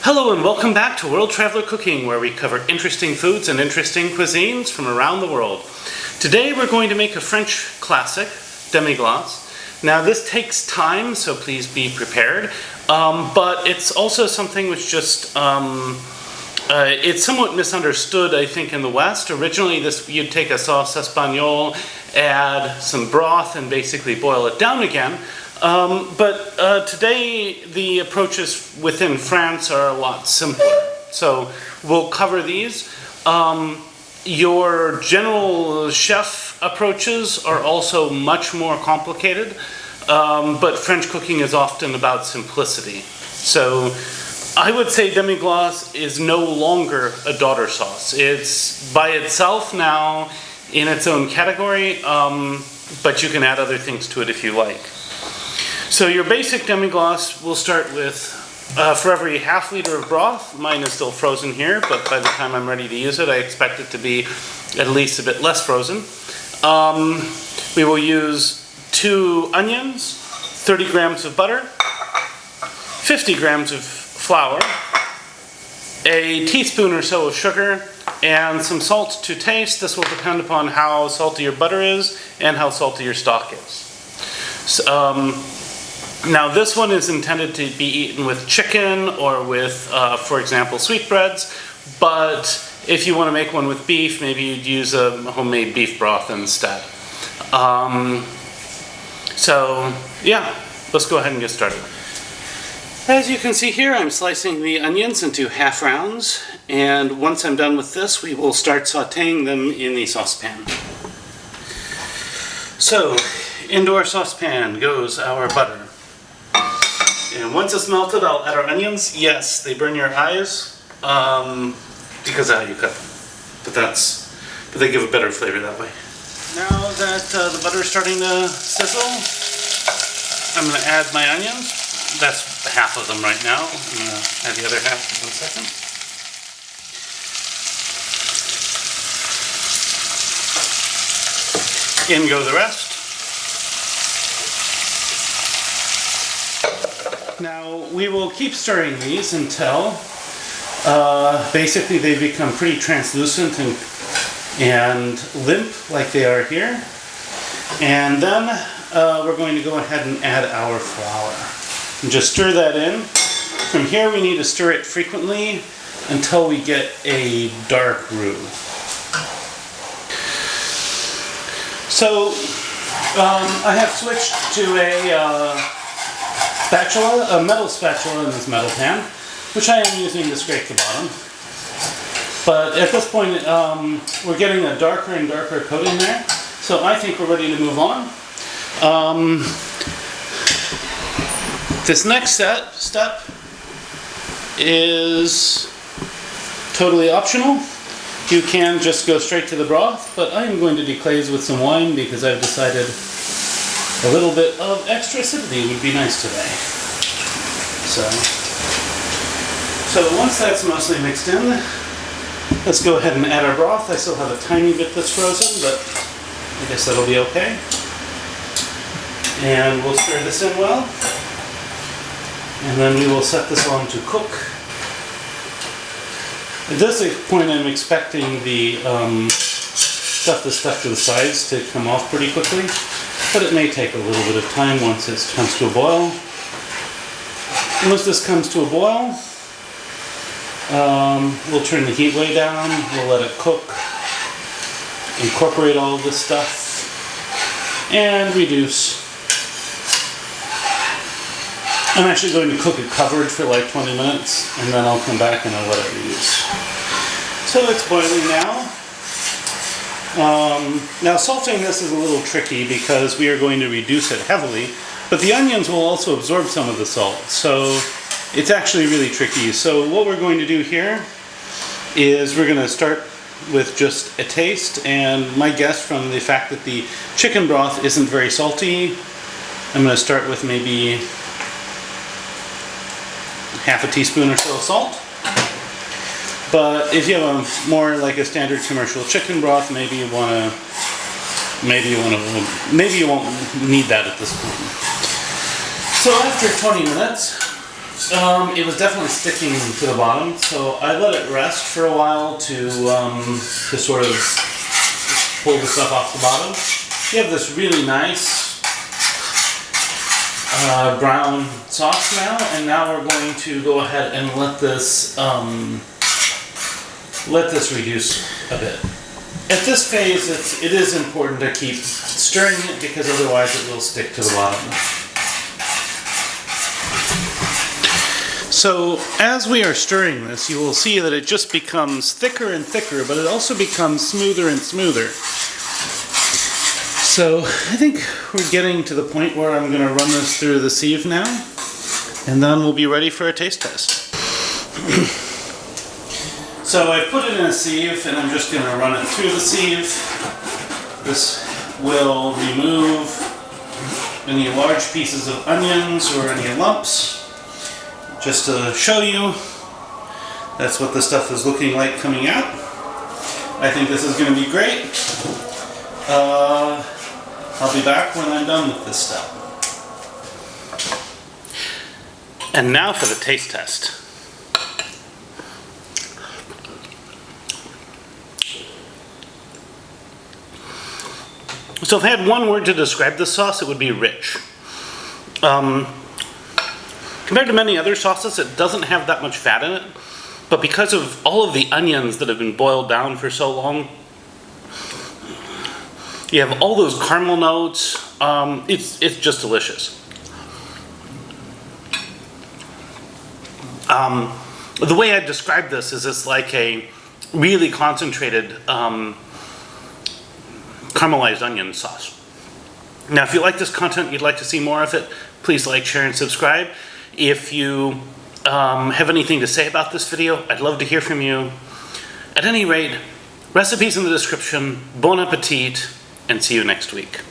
Hello and welcome back to World Traveler Cooking, where we cover interesting foods and interesting cuisines from around the world. Today we're going to make a French classic, Demi Glace. Now this takes time, so please be prepared, but it's also something which just, it's somewhat misunderstood, I think, in the West. Originally you'd take a sauce espagnole, add some broth, and basically boil it down again. But today the approaches within France are a lot simpler. So we'll cover these. Your general chef approaches are also much more complicated, but French cooking is often about simplicity. So I would say Demi Glace is no longer a daughter sauce. It's by itself now in its own category, but you can add other things to it if you like. So your basic Demi Glace, we'll start with, for every ½ liter of broth, mine is still frozen here, but by the time I'm ready to use it, I expect it to be at least a bit less frozen. We will use 2 onions, 30 grams of butter, 50 grams of flour, a teaspoon or so of sugar, and some salt to taste. This will depend upon how salty your butter is and how salty your stock is. So, now this one is intended to be eaten with chicken or with, for example, sweetbreads, but if you want to make one with beef, maybe you'd use a homemade beef broth instead. So yeah, let's go ahead and get started. As you can see here, I'm slicing the onions into half rounds, and once I'm done with this, we will start sautéing them in the saucepan. So, into our saucepan goes our butter. And once it's melted, I'll add our onions. Yes, they burn your eyes because of how you cut them. But they give a better flavor that way. Now that the butter is starting to sizzle, I'm going to add my onions. That's half of them right now. I'm going to add the other half in 1 second. In go the rest. Now we will keep stirring these until basically they become pretty translucent and limp like they are here. And then we're going to go ahead and add our flour. And just stir that in. From here we need to stir it frequently until we get a dark roux. So I have switched to a metal spatula in this metal pan, which I am using to scrape the bottom. But at this point, we're getting a darker and darker coating there, so I think we're ready to move on. This next step is totally optional. You can just go straight to the broth, but I am going to deglaze with some wine because I've decided a little bit of extra acidity would be nice today. So once that's mostly mixed in, let's go ahead and add our broth. I still have a tiny bit that's frozen, but I guess that'll be okay. And we'll stir this in well. And then we will set this on to cook. At this point I'm expecting the stuff that's stuck to the sides to come off pretty quickly. But it may take a little bit of time once it comes to a boil. Once this comes to a boil, we'll turn the heat way down, we'll let it cook, incorporate all of this stuff, and reduce. I'm actually going to cook it covered for like 20 minutes, and then I'll come back and I'll let it reduce. So it's boiling now. Now sautéing this is a little tricky because we are going to reduce it heavily, but the onions will also absorb some of the salt, so it's actually really tricky. So what we're going to do here is we're going to start with just a taste, and my guess from the fact that the chicken broth isn't very salty, I'm going to start with maybe ½ a teaspoon or so of salt. But if you have a more like a standard commercial chicken broth, maybe you won't need that at this point. So after 20 minutes, it was definitely sticking to the bottom, so I let it rest for a while to sort of pull the stuff off the bottom. You have this really nice brown sauce now, and now we're going to go ahead and let this reduce a bit. At this phase, it is important to keep stirring it because otherwise it will stick to the bottom. So as we are stirring this, you will see that it just becomes thicker and thicker, but it also becomes smoother and smoother. So I think we're getting to the point where I'm going to run this through the sieve now, and then we'll be ready for a taste test. So I put it in a sieve, and I'm just going to run it through the sieve. This will remove any large pieces of onions or any lumps. Just to show you, that's what the stuff is looking like coming out. I think this is going to be great. I'll be back when I'm done with this step. And now for the taste test. So if I had one word to describe this sauce, it would be rich. Compared to many other sauces, it doesn't have that much fat in it, but because of all of the onions that have been boiled down for so long, you have all those caramel notes. It's just delicious. The way I describe this is it's like a really concentrated caramelized onion sauce. Now, if you like this content, you'd like to see more of it, please like, share, and subscribe. If you have anything to say about this video, I'd love to hear from you. At any rate, recipes in the description. Bon appetit, and see you next week.